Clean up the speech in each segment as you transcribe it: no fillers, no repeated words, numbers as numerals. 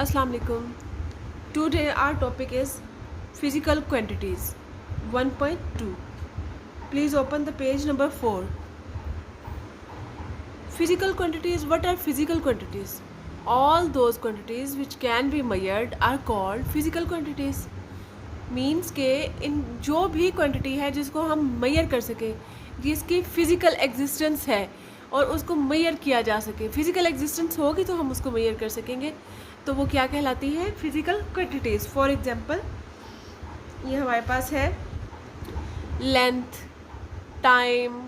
Assalamu alaikum. Today our topic is physical quantities 1.2. Please open the page number 4. Physical quantities. What are physical quantities? All those quantities which can be measured are called physical quantities. Means के इन जो भी quantity है जिसको हम major कर सकें, जिसकी physical existence है और उसको मेजर किया जा सके, फ़िज़िकल एग्जिस्टेंस होगी तो हम उसको मेजर कर सकेंगे, तो वो क्या कहलाती है? Physical quantities. फॉर एग्जांपल ये हमारे पास है लेंथ, टाइम,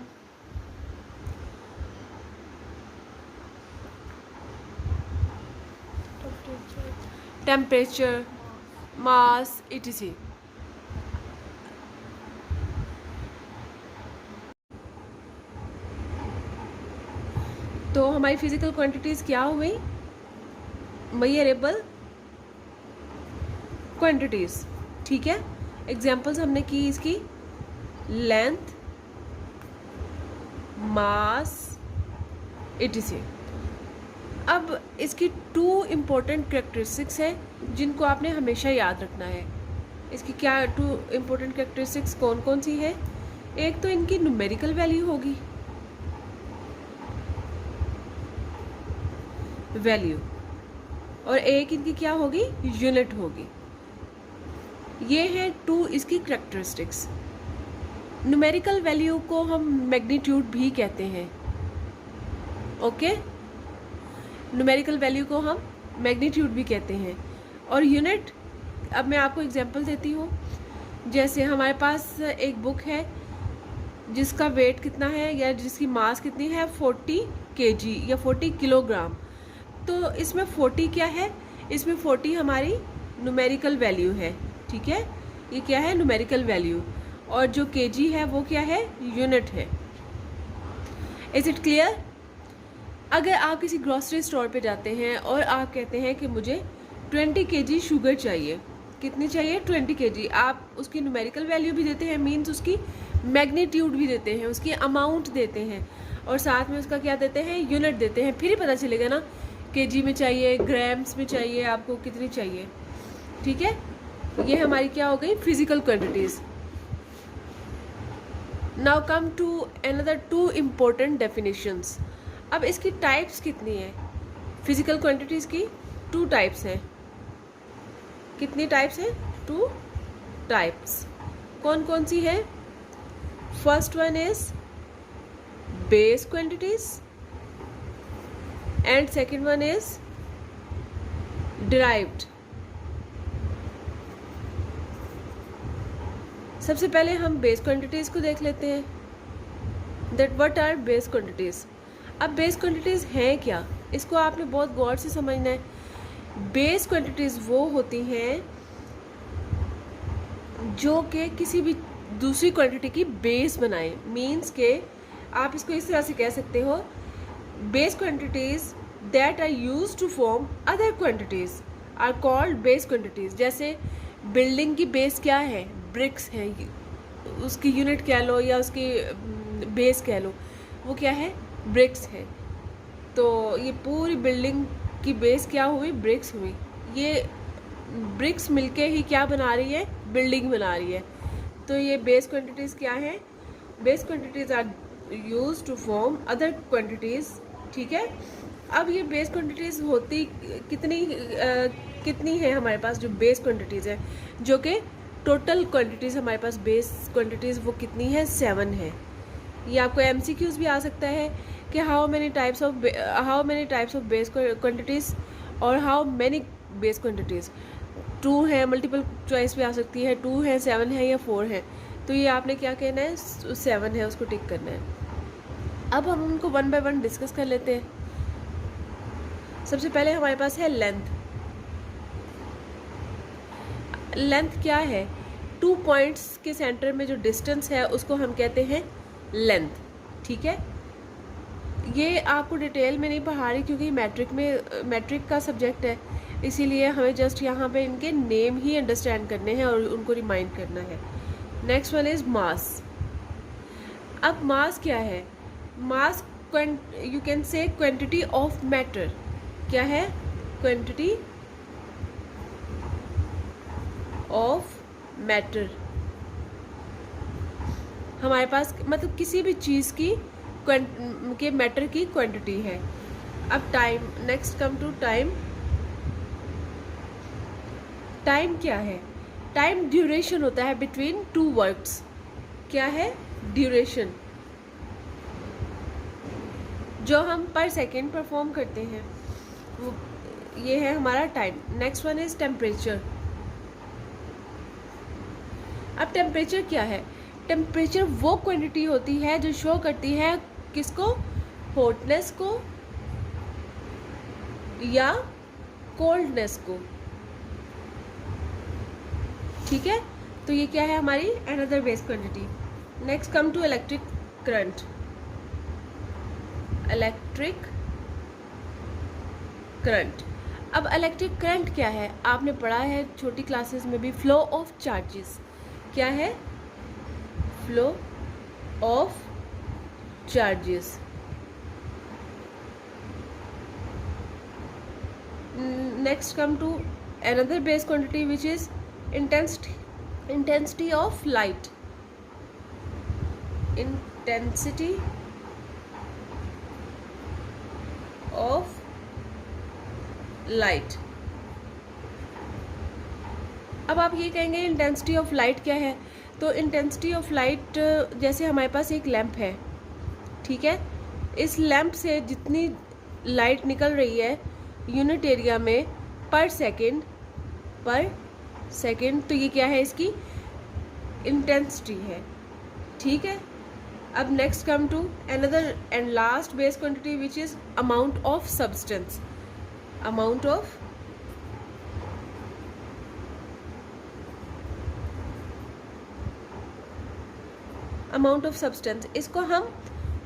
टेम्परेचर, मास, etc. तो हमारी फिजिकल क्वांटिटीज़ क्या हो गई? Measurable quantities. ठीक है, एग्जांपल्स हमने की इसकी लेंथ, मास, etc. अब इसकी 2 इम्पोर्टेंट कैरेक्टरिस्टिक्स हैं जिनको आपने हमेशा याद रखना है. इसकी क्या 2 इम्पोर्टेंट कैरेक्टरिस्टिक्स कौन कौन सी है? एक तो इनकी न्यूमेरिकल वैल्यू होगी, वैल्यू, और एक इनकी क्या होगी? यूनिट होगी. ये है 2 इसकी कैरेक्टरिस्टिक्स. न्यूमेरिकल वैल्यू को हम मैग्नीट्यूड भी कहते हैं. ओके, न्यूमेरिकल वैल्यू को हम मैग्नीट्यूड भी कहते हैं. और यूनिट, अब मैं आपको एग्जांपल देती हूँ. जैसे हमारे पास एक बुक है जिसका वेट कितना है या जिसकी मास कितनी है? 40 kg या 40 किलोग्राम. तो इसमें 40 क्या है? इसमें 40 हमारी न्यूमेरिकल वैल्यू है. ठीक है, ये क्या है? Numerical value. और जो kg है वो क्या है? यूनिट है. Is it clear? अगर आप किसी ग्रॉसरी स्टोर पे जाते हैं और आप कहते हैं कि मुझे 20 kg शुगर चाहिए. कितनी चाहिए? 20 kg. आप उसकी न्यूमेरिकल वैल्यू भी देते हैं, मीन्स उसकी मैग्नीट्यूड भी देते हैं, उसकी अमाउंट देते हैं, और साथ में उसका क्या देते हैं? यूनिट देते हैं. फिर ही पता चलेगा ना केजी में चाहिए, ग्राम्स में चाहिए, आपको कितनी चाहिए. ठीक है, ये हमारी क्या हो गई? Physical quantities. Now come to another 2 important definitions. अब इसकी टाइप्स कितनी है? फिजिकल क्वांटिटीज़ की 2 टाइप्स हैं. कितनी टाइप्स हैं? 2 टाइप्स. कौन कौन सी है? First one is base quantities and second one is derived. सबसे पहले हम बेस क्वांटिटीज़ को देख लेते हैं. That what are base quantities. अब बेस क्वांटिटीज़ हैं क्या, इसको आपने बहुत गौर से समझना है. बेस क्वांटिटीज़ वो होती हैं जो कि किसी भी दूसरी क्वांटिटी की बेस बनाए. मीन्स के आप इसको इस तरह से कह सकते हो, base quantities that are used to form other quantities are called base quantities. जैसे बिल्डिंग की बेस क्या है? ब्रिक्स है. उसकी यूनिट कह लो या उसकी बेस कह लो, वो क्या है? ब्रिक्स है. तो ये पूरी बिल्डिंग की बेस क्या हुई? ब्रिक्स हुई. ये ब्रिक्स मिलके ही क्या बना रही है? बिल्डिंग बना रही है. तो ये बेस क्वांटिटीज़ क्या है? Base quantities are use to form other quantities. ठीक है, अब ये बेस क्वांटिटीज़ होती कितनी है हमारे पास? जो बेस क्वांटिटीज़ है, जो कि टोटल क्वांटिटीज़ हमारे पास बेस क्वांटिटीज़ वो कितनी है? 7 है. ये आपको MCQs भी आ सकता है कि how many types of base quantities और हाउ मेनी बेस क्वांटिटीज़. 2 है, मल्टीपल चॉइस भी आ सकती है. 2 है, 7 है या 4 है. तो ये आपने क्या कहना है? 7 है, उसको टिक करना है. अब हम उनको 1 बाय 1 डिस्कस कर लेते हैं. सबसे पहले हमारे पास है लेंथ. लेंथ क्या है? 2 पॉइंट्स के सेंटर में जो डिस्टेंस है उसको हम कहते हैं लेंथ. ठीक है, ये आपको डिटेल में नहीं पढ़ा रही क्योंकि मैट्रिक का सब्जेक्ट है, इसीलिए हमें जस्ट यहाँ पे इनके नेम ही अंडरस्टैंड करने हैं और उनको रिमाइंड करना है. Next one is mass. अब मास क्या है? Mass you can say quantity of matter. क्या है? क्वांटिटी ऑफ मैटर, हमारे पास मतलब किसी भी चीज़ की के मैटर की क्वांटिटी है। अब time, next come to time. Time क्या है? टाइम ड्यूरेशन होता है बिटवीन टू वर्क्स। क्या है? ड्यूरेशन, जो हम पर सेकेंड परफॉर्म करते हैं, वो ये है हमारा time. Next one is temperature. अब टेम्परेचर क्या है? टेम्परेचर वो क्वांटिटी होती है जो शो करती है किसको? हॉटनेस को या कोल्डनेस को। ठीक है, तो ये क्या है हमारी another base quantity. Next come to electric current. Electric current. अब इलेक्ट्रिक करंट क्या है? आपने पढ़ा है छोटी क्लासेस में भी, फ्लो ऑफ चार्जेस। क्या है? Flow of charges. Next come to another base quantity which is intensity of light। intensity of light। अब आप ये कहेंगे इंटेंसिटी ऑफ लाइट क्या है? तो इंटेंसिटी ऑफ लाइट, जैसे हमारे पास एक लैंप है, ठीक है, इस लैंप से जितनी लाइट निकल रही है यूनिट एरिया में पर सेकेंड, तो ये क्या है? इसकी इंटेंसिटी है। ठीक है, अब next come to another and last base quantity which is amount of substance. Amount of substance, इसको हम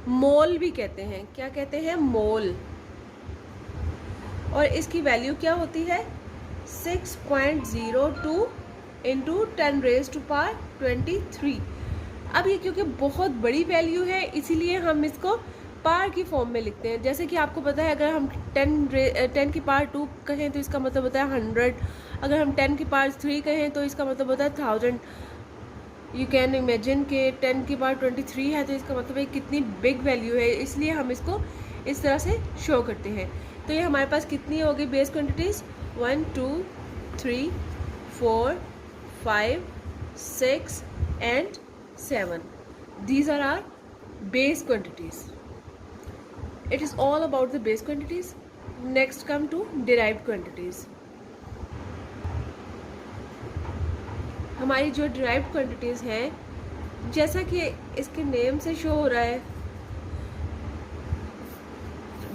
मोल भी कहते हैं। क्या कहते हैं? मोल। और इसकी वैल्यू क्या होती है? 6.02 इंटू 10⁻23। अब ये क्योंकि बहुत बड़ी वैल्यू है इसीलिए हम इसको पावर की फॉर्म में लिखते हैं। जैसे कि आपको पता है, अगर हम 10 की पावर 2 कहें तो इसका मतलब होता है 100। अगर हम 10 की पावर 3 कहें तो इसका मतलब होता है 1000। यू कैन इमेजिन कि 10 की पावर 23 है तो इसका मतलब है कितनी बिग वैल्यू है, इसलिए हम इसको इस तरह से शो करते हैं। तो ये हमारे पास कितनी होगी base quantities? 1 2 3 4 5 6 and 7. These are our base quantities. It is all about the base quantities. Next come to derived quantities. हमारी जो derived quantities हैं, जैसा कि इसके नेम से शो हो रहा है,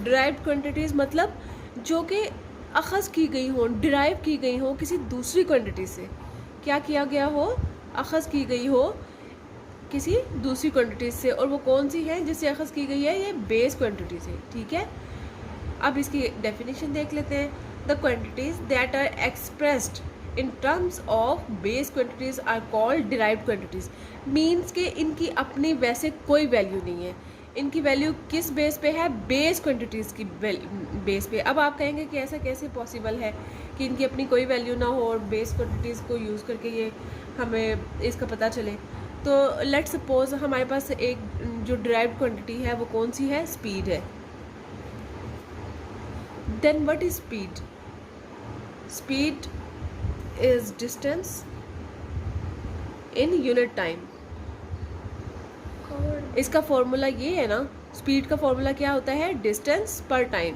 derived quantities मतलब जो कि अखज़ की गई हो, डिराइव की गई हो किसी दूसरी क्वांटिटी से। क्या किया गया हो? अखज़ की गई हो किसी दूसरी क्वांटिटी से, और वो कौन सी है जिससे अखज़ की गई है? ये बेस क्वांटिटी से। ठीक है, अब इसकी डेफिनेशन देख लेते हैं। The quantities that are expressed in terms of base quantities are called derived quantities. Means के इनकी अपनी वैसे कोई वैल्यू नहीं है, इनकी वैल्यू किस बेस पे है? बेस क्वांटिटीज़ की बेस पे। अब आप कहेंगे कि ऐसा कैसे पॉसिबल है कि इनकी अपनी कोई वैल्यू ना हो और बेस क्वांटिटीज़ को यूज़ करके ये हमें इसका पता चले। तो लेट्स सपोज हमारे पास एक जो डिराइव्ड क्वांटिटी है वो कौन सी है? स्पीड है। Then what is speed? Speed is distance in unit time. इसका फॉर्मूला ये है ना, स्पीड का फॉर्मूला क्या होता है? डिस्टेंस पर टाइम।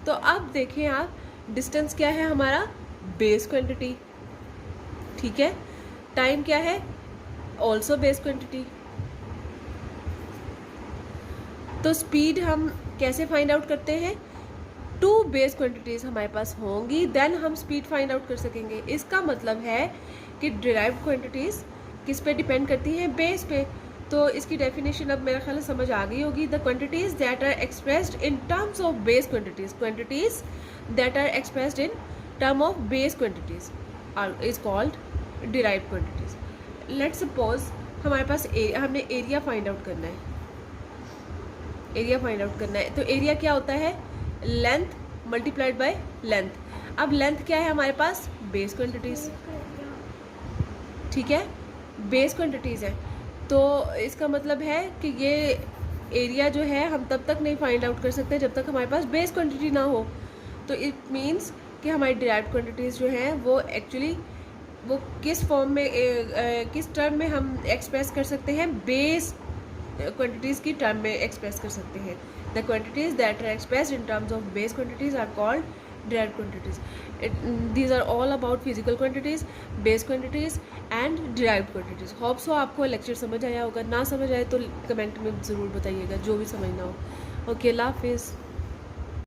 तो अब देखें आप, डिस्टेंस क्या है हमारा? Base quantity. ठीक है, टाइम क्या है? Also base quantity. तो स्पीड हम कैसे फाइंड आउट करते हैं? 2 बेस क्वांटिटीज हमारे पास होंगी, देन हम स्पीड फाइंड आउट कर सकेंगे। इसका मतलब है कि डिराइव्ड क्वांटिटीज किस पे डिपेंड करती हैं? बेस पे। तो इसकी डेफिनेशन अब मेरा ख्याल समझ आ गई होगी। The quantities that are expressed in terms of base quantities, quantities that are expressed in term of base quantities are is called derived quantities. Let's suppose हमारे पास हमने एरिया फाइंड आउट करना है। एरिया फाइंड आउट करना है तो area क्या होता है? Length multiplied by length. अब लेंथ क्या है हमारे पास? Base quantities. ठीक है, बेस क्वांटिटीज़ है। तो इसका मतलब है कि ये एरिया जो है हम तब तक नहीं फाइंड आउट कर सकते जब तक हमारे पास बेस क्वांटिटी ना हो। तो इट मीन्स कि हमारी डिराइव्ड क्वांटिटीज़ जो हैं वो एक्चुअली वो किस फॉर्म में किस टर्म में हम एक्सप्रेस कर सकते हैं, बेस क्वांटिटीज़ की टर्म में एक्सप्रेस कर सकते हैं। The quantities that are expressed in terms of base quantities are called derived quantities. These are all about physical quantities, base quantities and derived quantities. Hope so आपको lecture समझ आया होगा। ना समझ आए तो कमेंट में ज़रूर बताइएगा, जो भी समझना हो। ओके, अल्लाह हाफिज़।